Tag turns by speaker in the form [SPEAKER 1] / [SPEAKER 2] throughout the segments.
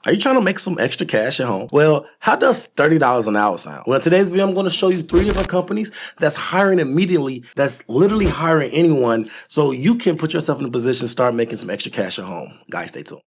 [SPEAKER 1] Are you trying to make some extra cash at home? Well, how does $30 an hour sound? Well, in today's video, I'm going to show you 3 different companies that's hiring immediately, that's literally hiring anyone, so you can put yourself in a position to start making some extra cash at home. Guys, stay tuned.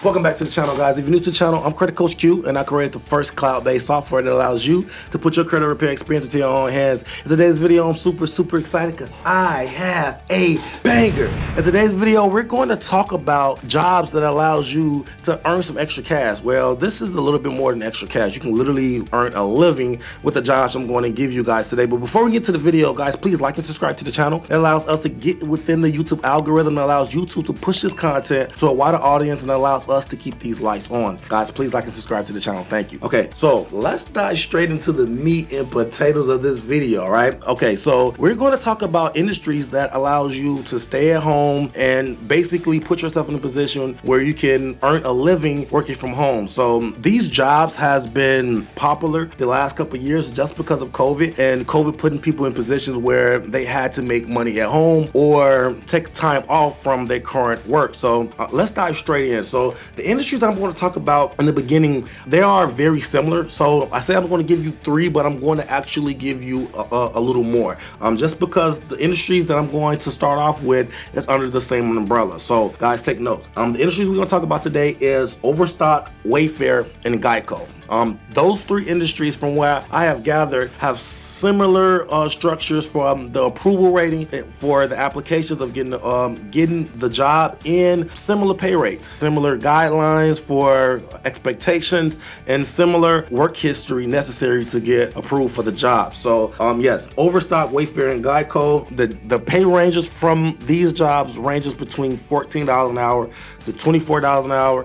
[SPEAKER 1] Welcome back to the channel, guys. If you're new to the channel, I'm Credit Coach Q, and I created the first cloud-based software that allows you to put your credit repair experience into your own hands. In today's video, I'm super excited because I have a banger. In today's video, we're going to talk about jobs that allows you to earn some extra cash. Well, this is a little bit more than extra cash. You can literally earn a living with the jobs I'm going to give you guys today. But before we get to the video, guys, please like and subscribe to the channel. It allows us to get within the YouTube algorithm. It allows YouTube to push this content to a wider audience and allows us to keep these lights on. Guys, please like and subscribe to the channel. Thank you. Okay, so let's dive straight into the meat and potatoes of this video, right? Okay, so we're going to talk about industries that allows you to stay at home and basically put yourself in a position where you can earn a living working from home. So these jobs has been popular the last couple of years just because of COVID, and COVID putting people in positions where they had to make money at home or take time off from their current work. So let's dive straight in. So the industries I'm going to talk about in the beginning, they are very similar. So I said I'm going to give you 3, but I'm going to actually give you a little more. Just because the industries that I'm going to start off with is under the same umbrella. So guys, take notes. The industries we're going to talk about today is Overstock, Wayfair, and Geico. Those 3 industries, from where I have gathered, have similar structures for the approval rating for the applications of getting the job, in similar pay rates, similar guidelines for expectations, and similar work history necessary to get approved for the job. So yes, Overstock, Wayfair, and Geico, the pay ranges from these jobs ranges between $14 an hour to $24 an hour.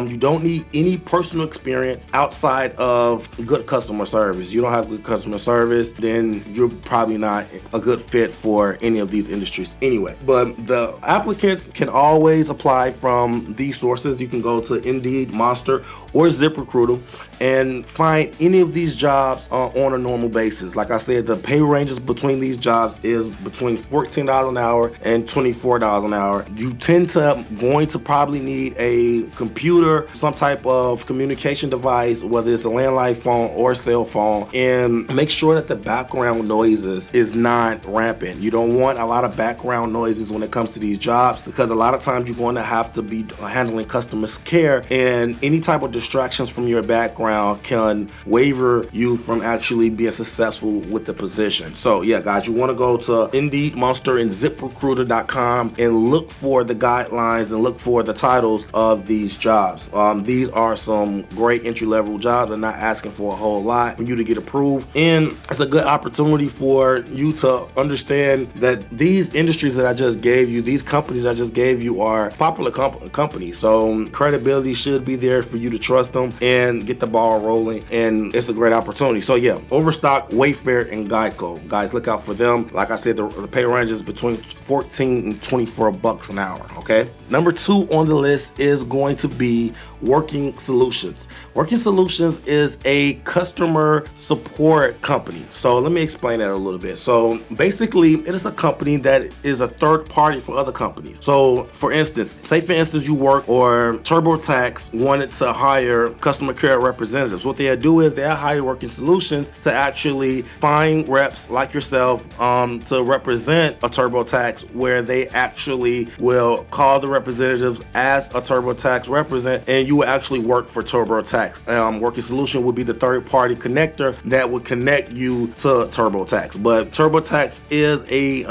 [SPEAKER 1] You don't need any personal experience outside of good customer service. You don't have good customer service, then you're probably not a good fit for any of these industries anyway. But the applicants can always apply from these sources. You can go to Indeed, Monster, or ZipRecruiter and find any of these jobs on a normal basis. Like I said, the pay ranges between these jobs is between $14 an hour and $24 an hour. You tend to going to probably need a computer, some type of communication device, whether it's a landline phone or cell phone, and make sure that the background noises is not rampant. You don't want a lot of background noises when it comes to these jobs, because a lot of times you're going to have to be handling customer care, and any type of distractions from your background can waver you from actually being successful with the position. So yeah, guys, you want to go to Indeed, Monster, and ZipRecruiter.com and look for the guidelines and look for the titles of these jobs. These are some great entry-level jobs. They're not asking for a whole lot for you to get approved, and it's a good opportunity for you to understand that these industries that I just gave you, these companies that I just gave you, are popular companies. So credibility should be there for you to trust them and get the ball rolling, and it's a great opportunity. So yeah, Overstock, Wayfair, and Geico. Guys, look out for them. Like I said, the pay range is between $14 and $24 an hour, okay? Number 2 on the list is going to be Working Solutions. Working Solutions is a customer support company. So let me explain that a little bit. So basically, it is a company that is a third party for other companies. So for instance, say for instance you work, or TurboTax wanted to hire customer care representatives. What they'll do is they'll hire Working Solutions to actually find reps like yourself to represent a TurboTax, where they actually will call the representatives as a TurboTax represent, and you will actually work for TurboTax. Working Solution would be the third party connector that would connect you to TurboTax. But TurboTax is a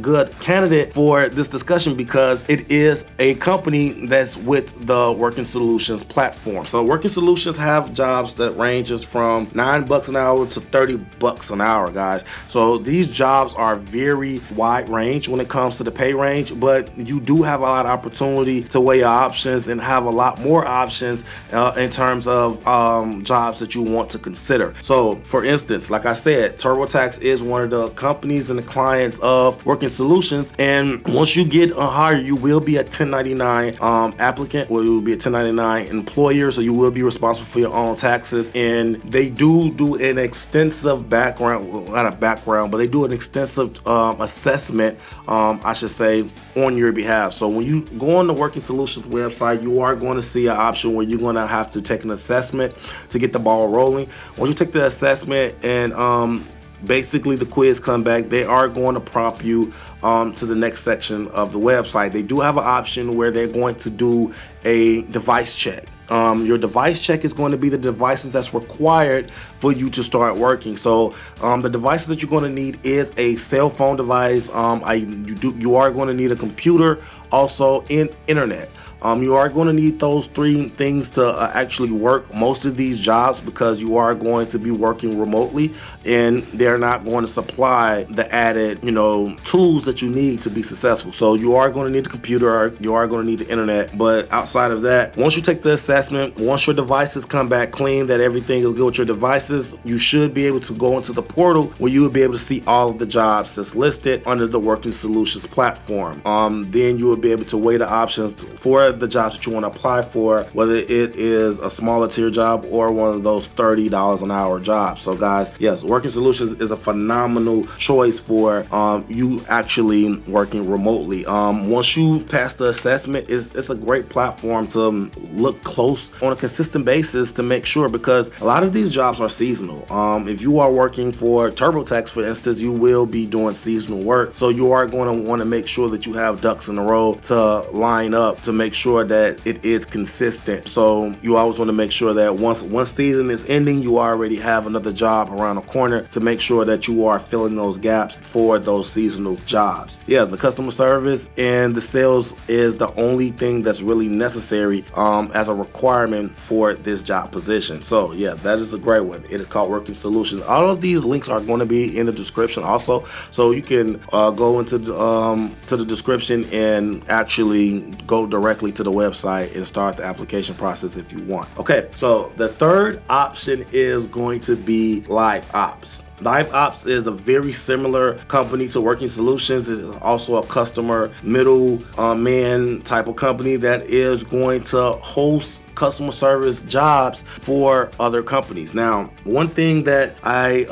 [SPEAKER 1] good candidate for this discussion because it is a company that's with the Working Solutions platform. So Working Solutions have jobs that ranges from $9 an hour to $30 an hour, guys. So these jobs are very wide range when it comes to the pay range, but you do have a lot of opportunity to weigh your options and have a lot more options in terms of jobs that you want to consider. So for instance, like I said, TurboTax is one of the companies and the clients of Working Solutions, and once you get hired, you will be a 1099 applicant, or you will be a 1099 employer, so you will be responsible for your own taxes. And they do an extensive background, well, not a background, but they do an extensive assessment, I should say, on your behalf. So when you go on the Working Solutions website, you are going to see an option where you're going to have to take an assessment to get the ball rolling. Once you take the assessment and basically the quiz come back, they are going to prompt you to the next section of the website. They do have an option where they're going to do a device check. Your device check is going to be the devices that's required for you to start working. So the devices that you're going to need is a cell phone device. You are going to need a computer, also internet. You are going to need those three things to actually work most of these jobs, because you are going to be working remotely and they're not going to supply the added, tools that you need to be successful. So you are going to need the computer, you are going to need the internet. But outside of that, once you take the assessment, once your devices come back clean, that everything is good with your devices, you should be able to go into the portal where you will be able to see all of the jobs that's listed under the Working Solutions platform. Then you will be able to weigh the options for the jobs that you want to apply for, whether it is a smaller tier job or one of those $30 an hour jobs. So guys, yes, Working Solutions is a phenomenal choice for you actually working remotely. Once you pass the assessment, it's a great platform to look close on a consistent basis to make sure, because a lot of these jobs are seasonal. If you are working for TurboTax, for instance, you will be doing seasonal work. So you are going to want to make sure that you have ducks in a row to line up to make sure that it is consistent. So you always want to make sure that once one season is ending, you already have another job around the corner to make sure that you are filling those gaps for those seasonal jobs. Yeah, the customer service and the sales is the only thing that's really necessary as a requirement for this job position. So yeah, that is a great one. It is called Working Solutions. All of these links are going to be in the description also, so you can go into to the description and actually go directly to the website and start the application process if you want. Okay, so the third option is going to be Liveops. Liveops is a very similar company to Working Solutions. It is also a customer middle man type of company that is going to host customer service jobs for other companies. Now, one thing that I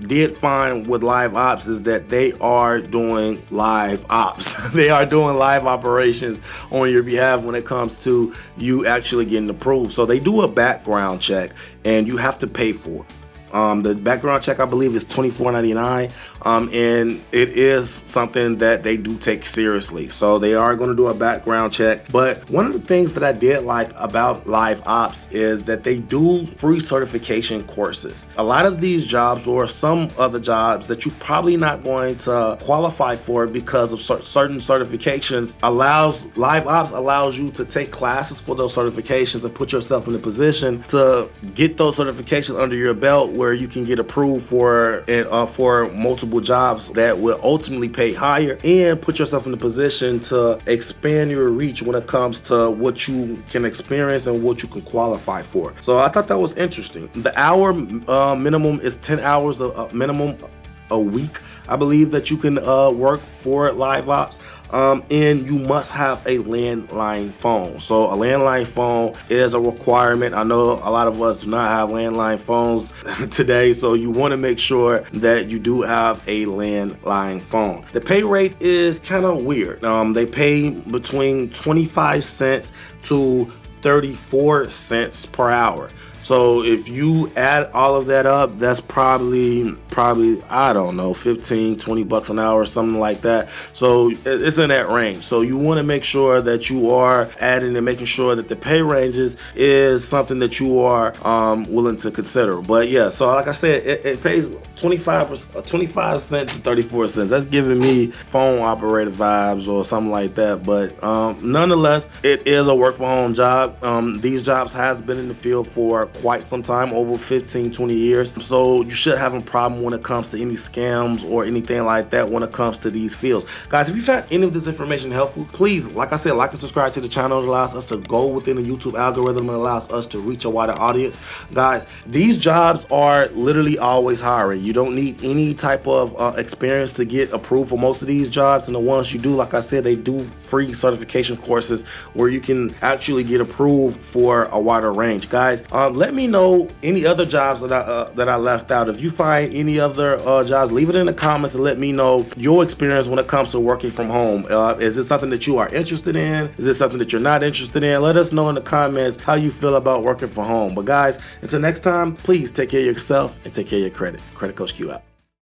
[SPEAKER 1] did find with Liveops is that they are doing live ops. They are doing live operations on your behalf when it comes to you actually getting approved. So they do a background check and you have to pay for it. The background check, I believe, is $24.99, and it is something that they do take seriously. So they are going to do a background check. But one of the things that I did like about Liveops is that they do free certification courses. A lot of these jobs, or some other jobs that you're probably not going to qualify for because of certain certifications, Liveops allows you to take classes for those certifications and put yourself in a position to get those certifications under your belt, where you can get approved for multiple jobs that will ultimately pay higher, and put yourself in a position to expand your reach when it comes to what you can experience and what you can qualify for. So I thought that was interesting. The hour minimum is 10 hours minimum a week, I believe, that you can work for Liveops. And you must have a landline phone. So a landline phone is a requirement. I know a lot of us do not have landline phones today, so you want to make sure that you do have a landline phone. The pay rate is kind of weird. They pay between 25 cents to 34 cents per hour. So if you add all of that up, that's probably I don't know, 15, 20 bucks an hour or something like that. So it's in that range. So you want to make sure that you are adding and making sure that the pay ranges is something that you are willing to consider. But yeah, so like I said, it pays 25 cents to 34 cents. That's giving me phone operator vibes or something like that. But nonetheless, it is a work from home job. These jobs has been in the field for quite some time, over 15, 20 years. So you should have a problem when it comes to any scams or anything like that when it comes to these fields. Guys, if you found any of this information helpful, please, like I said, like and subscribe to the channel. It allows us to go within the YouTube algorithm and allows us to reach a wider audience. Guys, these jobs are literally always hiring. You don't need any type of experience to get approved for most of these jobs, and the ones you do, like I said, they do free certification courses where you can actually get approved for a wider range. Guys, let me know any other jobs that I left out. If you find any other jobs, leave it in the comments and let me know your experience when it comes to working from home. Is this something that you are interested in? Is this something that you're not interested in? Let us know in the comments how you feel about working from home. But guys, until next time, please take care of yourself and take care of your credit. Credit Coach Q out.